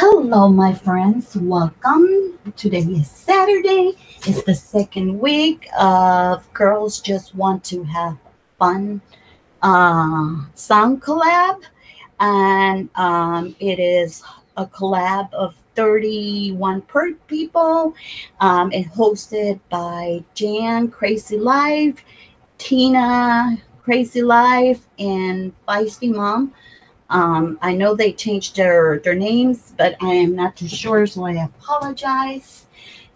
Hello, my friends. Welcome. Today is Saturday. It's the second week of Girls Just Want to Have Fun Sun Collab. And it is a collab of 31 people. It's hosted by Jan, Crazy Life, Tina, Crazy Life, and Feisty Mom. I know they changed their names, but I am not too sure, so I apologize.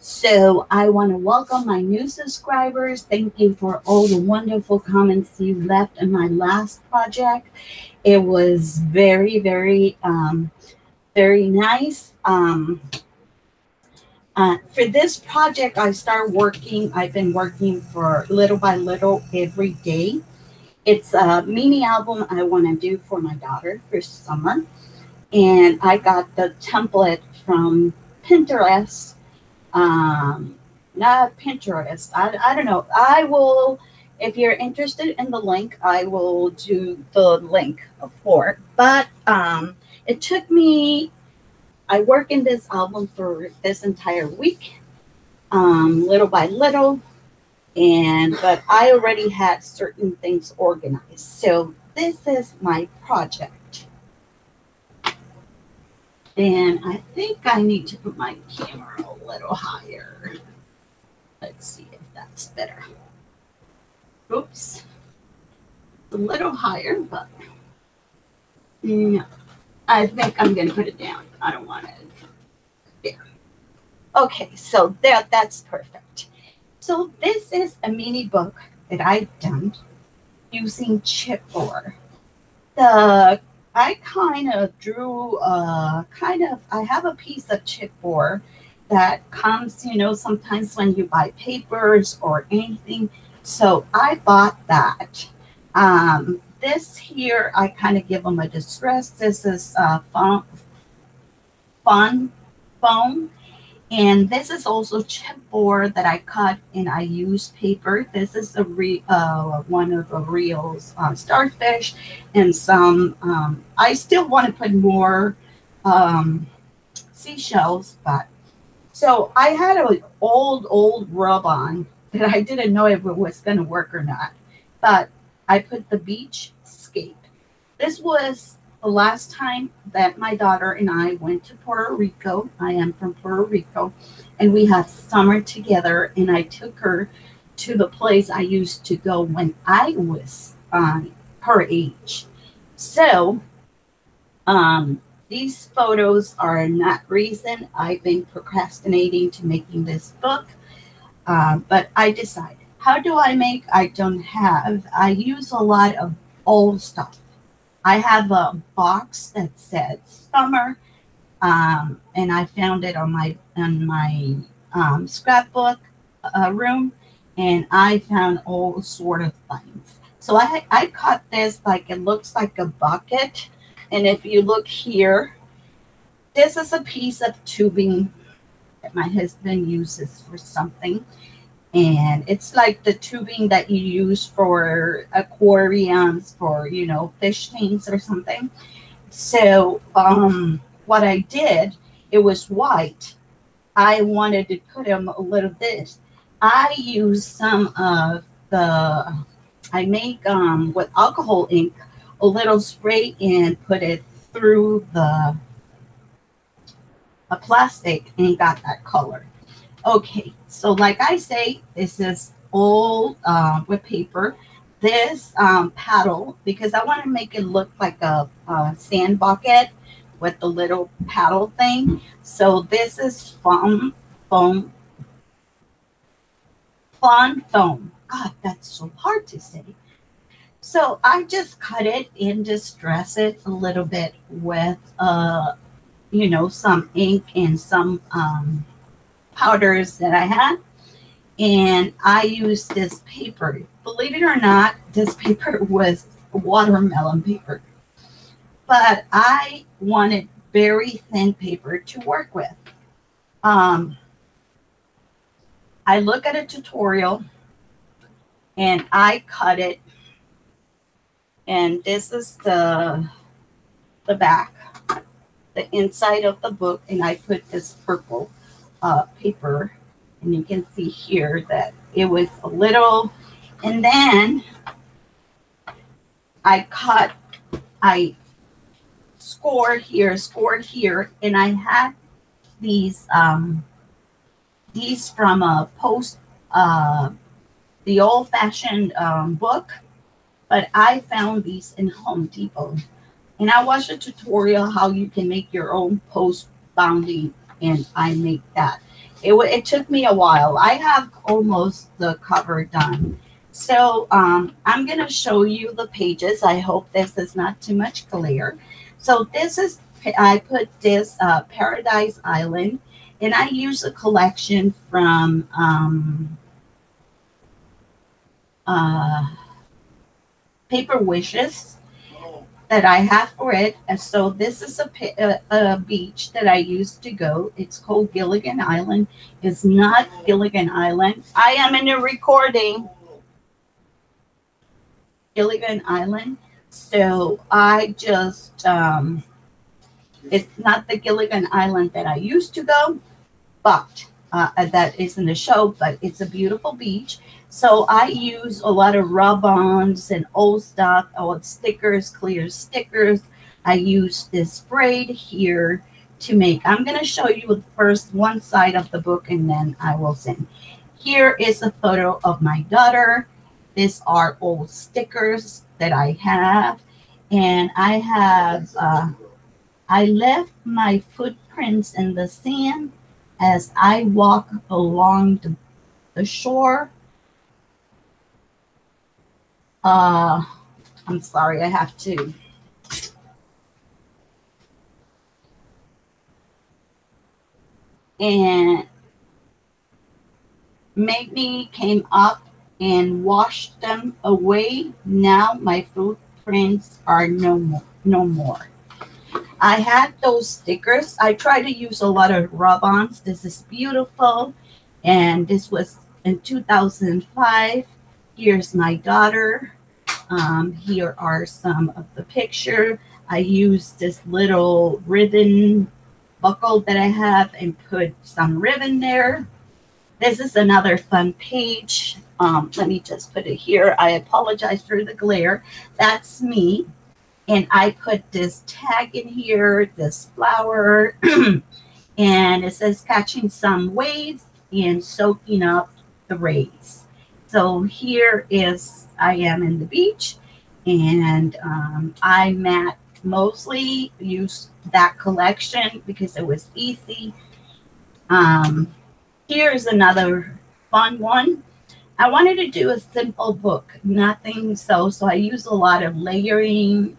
So I want to welcome my new subscribers. Thank you for all the wonderful comments you left in my last project. It was very nice. For this project, I've been working for little by little every day. It's a mini album I want to do for my daughter for summer. And I got the template from Pinterest. Not Pinterest. I don't know. I will, if you're interested in the link, I will do the link for it. But it took me, I work in this album for this entire week, little by little. But I already had certain things organized. So this is my project. And I think I need to put my camera a little higher. Let's see if that's better. Oops. A little higher, but no. I think I'm going to put it down. I don't want it. There. Okay, so that's perfect. So this is a mini book that I've done using chipboard. I kind of drew I have a piece of chipboard that comes, sometimes when you buy papers or anything. So I bought that. This here, I kind of give them a distress. This is fun foam. And this is also chipboard that I cut and I used paper. This is one of the reels starfish and some. I still want to put more seashells, but so I had an old rub on that I didn't know if it was going to work or not. But I put the beach scape. This was the last time that my daughter and I went to Puerto Rico. I am from Puerto Rico, and we had summer together, and I took her to the place I used to go when I was her age. So these photos are not recent. I've been procrastinating to making this book, but I decided, how do I make? I use a lot of old stuff. I have a box that says summer, and I found it on my scrapbook room, and I found all sort of things. So I cut this like it looks like a bucket, and if you look here, this is a piece of tubing that my husband uses for something. And it's like the tubing that you use for aquariums, for fish tanks or something. So what I did, it was white. I wanted to put him a little bit. I use some of I make with alcohol ink a little spray and put it through the plastic and got that color. Okay, so like I say, this is all with paper. This paddle, because I want to make it look like a sand bucket with the little paddle thing. So this is fun foam. God, that's so hard to say. So I just cut it and just dress it a little bit with, some ink and some powders that I had, and I used this paper. Believe it or not, this paper was watermelon paper, but I wanted very thin paper to work with. I look at a tutorial and I cut it, and this is the back. the inside of the book, and I put this purple paper, and you can see here that it was a little, and then I scored here, and I had these from a post, the old-fashioned book, but I found these in Home Depot. And I watched a tutorial how you can make your own post bounding, and I make that. It took me a while. I have almost the cover done. So I'm going to show you the pages. I hope this is not too much glare. So this is, I put this Paradise Island, and I use a collection from Paper Wishes that I have for it. And so this is a beach that I used to go. It's called Gilligan Island. It's not Gilligan Island. I am in a recording. Gilligan Island. So I just, it's not the Gilligan Island that I used to go, but that is in the show, but it's a beautiful beach. So I use a lot of rub-ons and old stuff, old stickers, clear stickers. I use this braid here to make. I'm going to show you first one side of the book, and then I will send. Here is a photo of my daughter. These are old stickers that I have. And I have, I left my footprints in the sand as I walk along the shore. I'm sorry, I have to. And Magni came up and washed them away. Now my footprints are no more. I had those stickers. I try to use a lot of rub-ons. This is beautiful. And this was in 2005. Here's my daughter. Here are some of the picture. I used this little ribbon buckle that I have and put some ribbon there. This is another fun page. Let me just put it here. I apologize for the glare. That's me. And I put this tag in here, this flower, and it says catching some waves and soaking up the rays. So here is, I am in the beach, and I mostly use that collection because it was easy. Here's another fun one. I wanted to do a simple book, nothing so I use a lot of layering,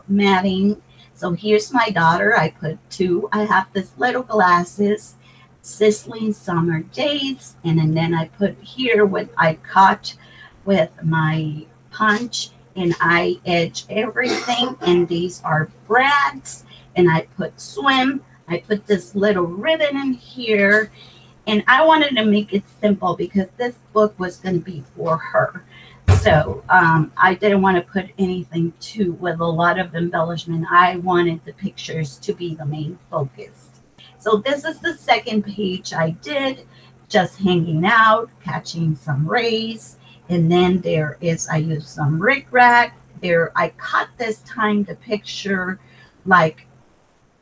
matting. So here's my daughter. I put two. I have this little glasses, sizzling summer days, and then I put here what I cut with my punch, and I edge everything. And these are brads, and I put swim. I put this little ribbon in here. And I wanted to make it simple because this book was going to be for her. So I didn't want to put anything with a lot of embellishment. I wanted the pictures to be the main focus. So this is the second page I did, just hanging out, catching some rays. And then there is, I used some rickrack. There, I cut this time the picture like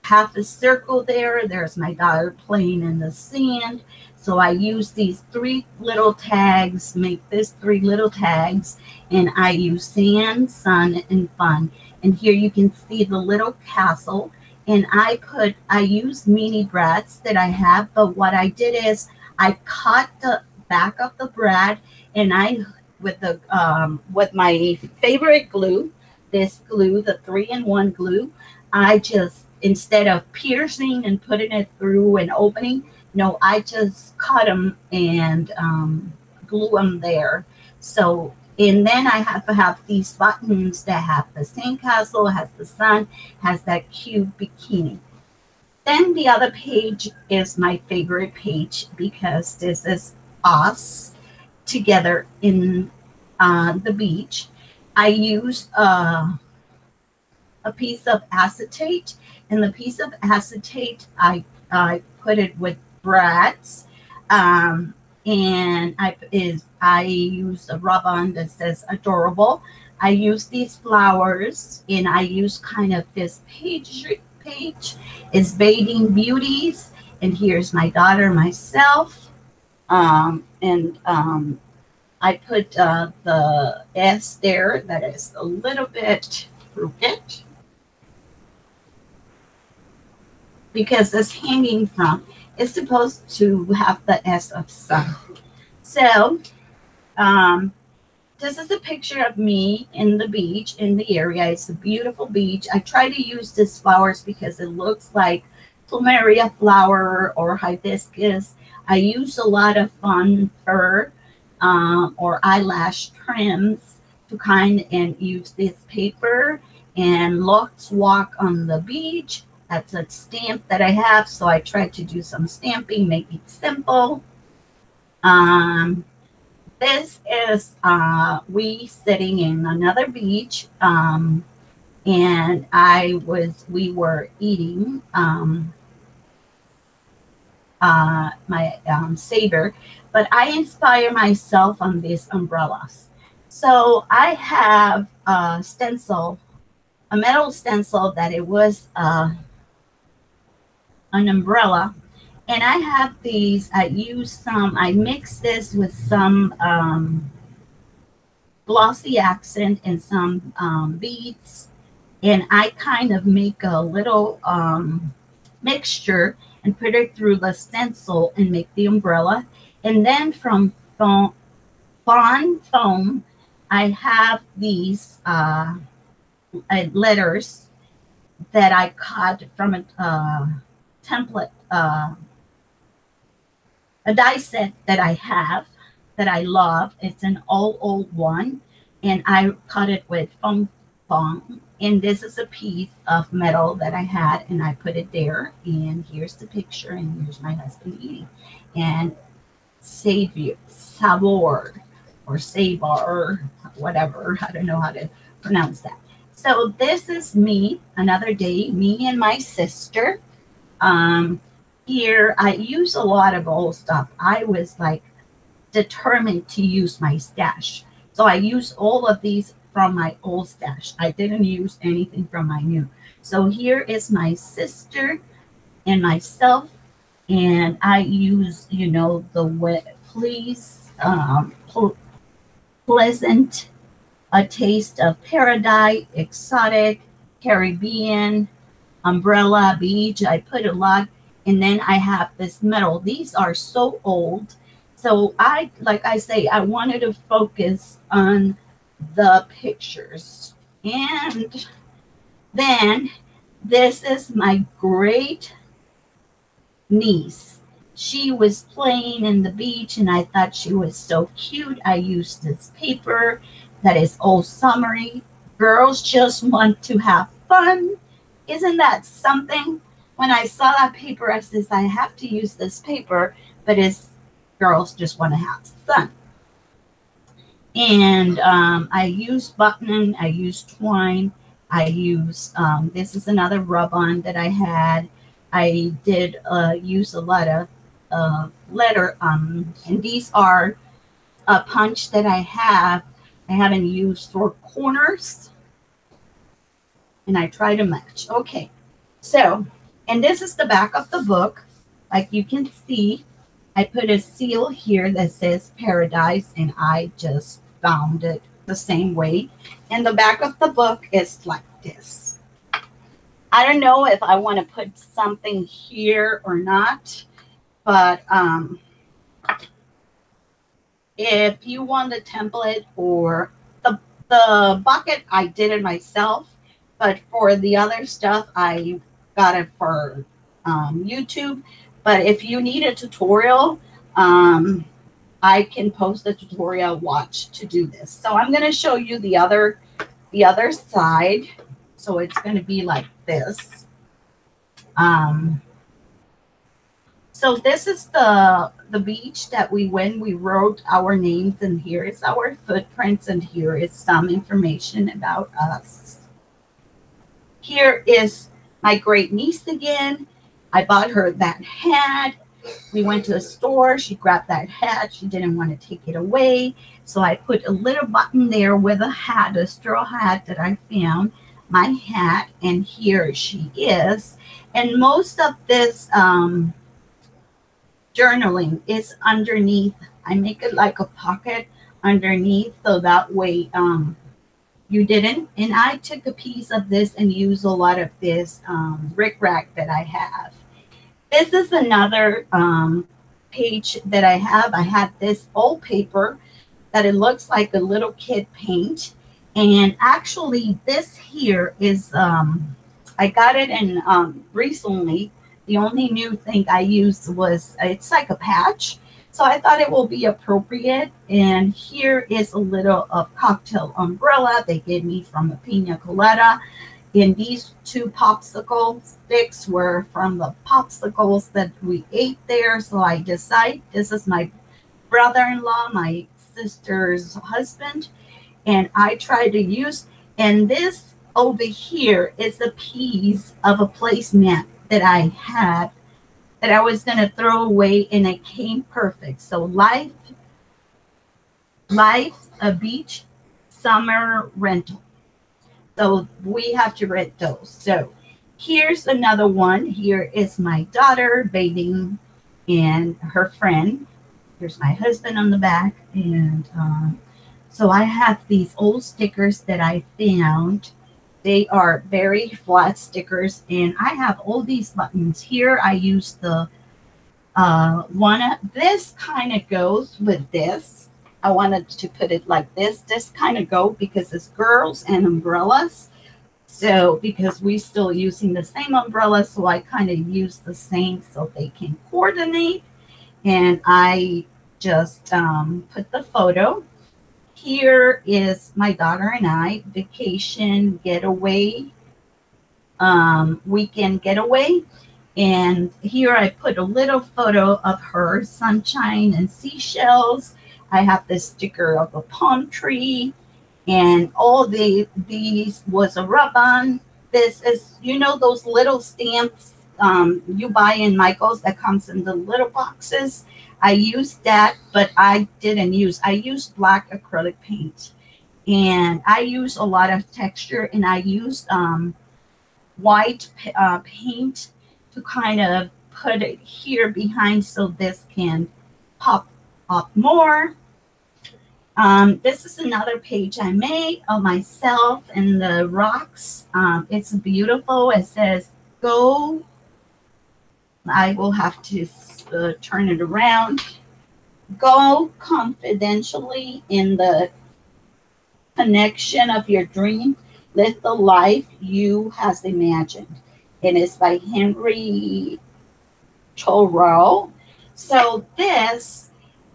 half a circle there. There's my daughter playing in the sand. So I use these three little tags, make this three little tags, and I use sand, sun, and fun. And here you can see the little castle. And I use mini brads that I have, but what I did is I cut the back of the brad, and with my favorite glue, this glue, the 3-in-1 glue, I just, instead of piercing and putting it through and opening, no, I just cut them and glue them there. So, and then I have to have these buttons that have the sandcastle, has the sun, has that cute bikini. Then the other page is my favorite page because this is us together in the beach. I use a piece of acetate, and the piece of acetate I put it with brads, um, and I use a rub-on that says adorable. I use these flowers, and I use kind of this page is Bathing Beauties, and here's my daughter, myself, and I put the S there that is a little bit crooked because it's hanging from. It's supposed to have the S of sun. So this is a picture of me in the beach, in the area. It's a beautiful beach. I try to use these flowers because it looks like plumeria flower or hibiscus. I use a lot of fun fur or eyelash trims to kind and use this paper. And let's walk on the beach. That's a stamp that I have, so I try to do some stamping, make it simple. This is we sitting in another beach, and we were eating my saber, but I inspire myself on these umbrellas. So I have a stencil, a metal stencil that it was an umbrella. And I have these, I mix this with some glossy accent and some beads. And I kind of make a little mixture and put it through the stencil and make the umbrella. And then from Fond Foam, I have these letters that I cut from a template, a die set that I have that I love. It's an old one, and I cut it with foam. And this is a piece of metal that I had, and I put it there. And here's the picture, and here's my husband eating. And savor, or sabor, whatever. I don't know how to pronounce that. So this is me, another day, me and my sister. Here, I use a lot of old stuff. I was like determined to use my stash. So I use all of these from my old stash. I didn't use anything from my new. So here is my sister and myself. And I use, you know, pleasant, a taste of paradise, exotic, Caribbean, umbrella, beach. I put a lot. And then I have this metal. These are so old. So like I say, I wanted to focus on the pictures. And then this is my great niece. She was playing in the beach, and I thought she was so cute. I used this paper that is old summery. Girls just want to have fun. Isn't that something? When I saw that paper, I said, I have to use this paper, but it's girls just want to have fun. And I use button, I use twine, I use, this is another rub-on that I had. I did use a lot of letter, and these are a punch that I haven't used for corners, and I try to match. Okay, so, and this is the back of the book. Like you can see, I put a seal here that says Paradise, and I just bound it the same way. And the back of the book is like this. I don't know if I want to put something here or not, but if you want a template or the bucket, I did it myself, but for the other stuff, I got it for YouTube. But if you need a tutorial, I can post a tutorial watch to do this. So I'm going to show you the other side. So it's going to be like this. So this is the beach that we went. We wrote our names, and here is our footprints, and here is some information about us. Here is my great niece again. I bought her that hat. We went to the store. She grabbed that hat. She didn't want to take it away. So I put a little button there with a hat, a straw hat that I found, my hat, and here she is. And most of this journaling is underneath. I make it like a pocket underneath so that way you didn't. And I took a piece of this and used a lot of this rickrack that I have. This is another page that I have. I had this old paper that it looks like a little kid paint. And actually this here is, I got it in recently. The only new thing I used was, it's like a patch. So I thought it will be appropriate. And here is a little of cocktail umbrella they gave me from a pina colada. And these two popsicle sticks were from the popsicles that we ate there. So I decided, this is my brother-in-law, my sister's husband, and I try to use, and this over here is a piece of a placemat that I had that I was going to throw away, and it came perfect. So life, a beach, summer rental. So we have to rent those. So here's another one. Here is my daughter bathing and her friend. Here's my husband on the back. And so I have these old stickers that I found. They are very flat stickers. And I have all these buttons. Here I use the one. This kind of goes with this. I wanted to put it like this. This kind of go because it's girls and umbrellas. So because we still using the same umbrella, so I kind of use the same so they can coordinate. And I just put the photo. Here is my daughter and I, vacation getaway, weekend getaway. And here I put a little photo of her, sunshine and seashells. I have this sticker of a palm tree, and all these was a rub-on. This is, you know, those little stamps you buy in Michael's that comes in the little boxes. I used that, but I used black acrylic paint, and I use a lot of texture, and I used white paint to kind of put it here behind so this can pop up more. This is another page I made of myself and the rocks. It's beautiful. It says, go. I will have to turn it around. Go confidentially in the connection of your dream. Live the life you has imagined. And it's by Henry Thoreau. So this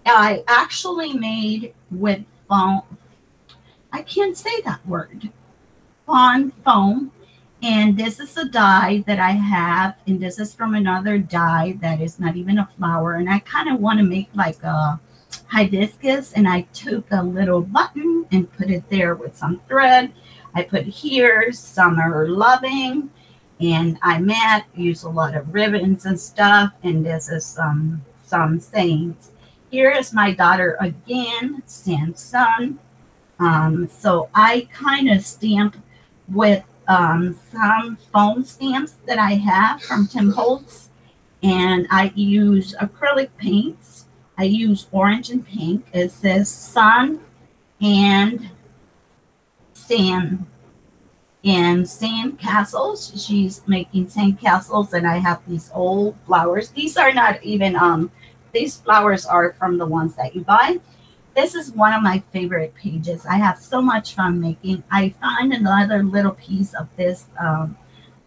I actually made with foam. I can't say that word. Foam. And this is a die that I have. And this is from another die that is not even a flower. And I kind of want to make like a hibiscus. And I took a little button and put it there with some thread. I put here, summer loving. And I use a lot of ribbons and stuff. And this is some sayings. Here is my daughter again, Sun. So I kind of stamp with some foam stamps that I have from Tim Holtz. And I use acrylic paints. I use orange and pink. It says sun and sand. And sand castles. She's making sand castles, and I have these old flowers. These are not even these flowers are from the ones that you buy. This is one of my favorite pages. I have so much fun making. I find another little piece of this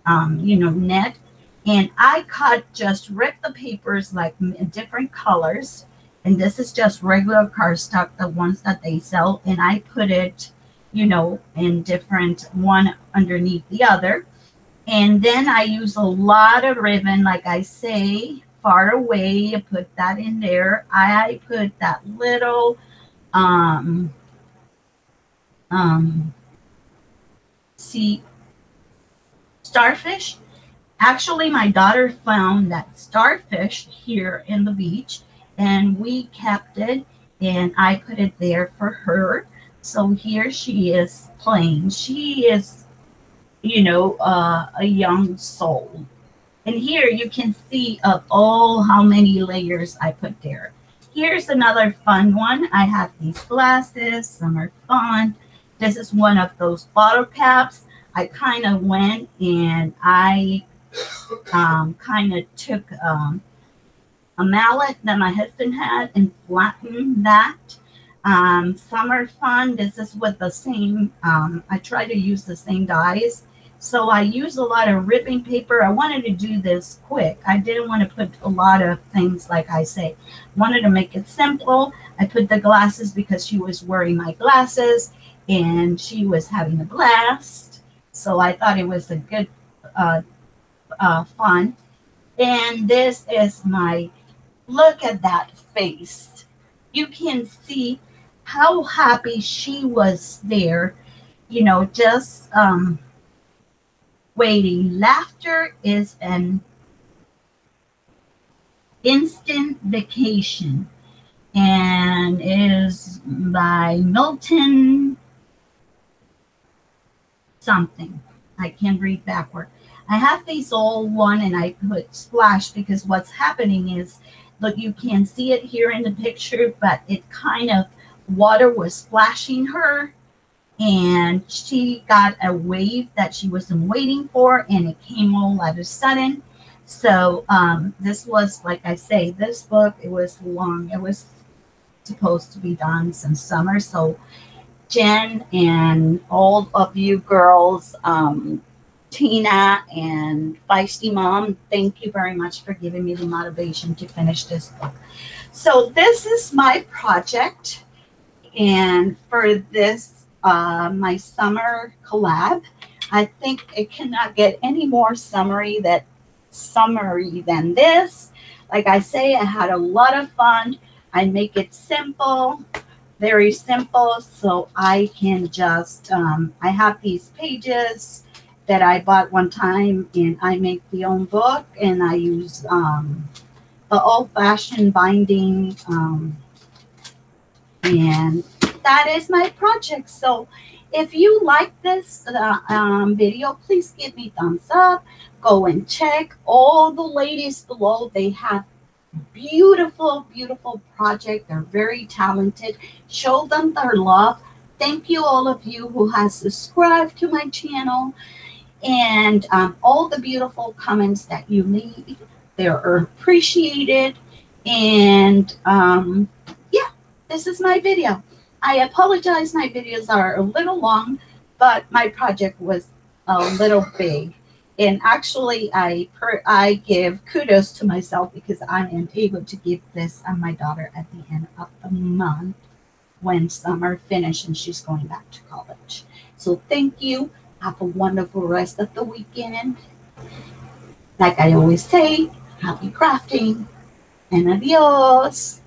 net, and I just rip the papers like different colors, and this is just regular cardstock, the ones that they sell, and I put it in different, one underneath the other. And then I use a lot of ribbon, like I say, far away. I put that in there. I put that little starfish. Actually, my daughter found that starfish here in the beach, and we kept it, and I put it there for her. So here she is playing. She is, a young soul. And here you can see of all how many layers I put there. Here's another fun one. I have these glasses. Some are fun. This is one of those bottle caps. I kind of went and I kind of took a mallet that my husband had and flattened that. Some are fun. This is with the same, I try to use the same dies. So I use a lot of ribbon paper. I wanted to do this quick. I didn't want to put a lot of things, like I say. Wanted to make it simple. I put the glasses because she was wearing my glasses and she was having a blast. So I thought it was a good fun. And this is my, look at that face. You can see how happy she was there, just waiting. Laughter is an instant vacation, and is by Milton something. I can't read backward. I have these all one and I put splash because what's happening is, look, you can see it here in the picture, but it kind of, water was splashing her and she got a wave that she wasn't waiting for and it came all of a sudden. So this was, like I say, this book, it was long. It was supposed to be done since summer. So Jen and all of you girls, Tina and Feisty Mom, thank you very much for giving me the motivation to finish this book. So this is my project, and for this, my summer collab, I think it cannot get any more summary than this. Like I say, I had a lot of fun. I make it simple, very simple, so I can just, I have these pages that I bought one time, and I make the own book, and I use the old-fashioned binding, and that is my project. So if you like this video, please give me thumbs up. Go and check all the ladies below. They have beautiful, beautiful project. They're very talented. Show them their love. Thank you, all of you who has subscribed to my channel, and all the beautiful comments that you leave. They are appreciated. And yeah, this is my video. I apologize, my videos are a little long, but my project was a little big. And actually, I give kudos to myself because I am able to give this on my daughter at the end of the month when summer finishes and she's going back to college. So thank you. Have a wonderful rest of the weekend. Like I always say, happy crafting and adios.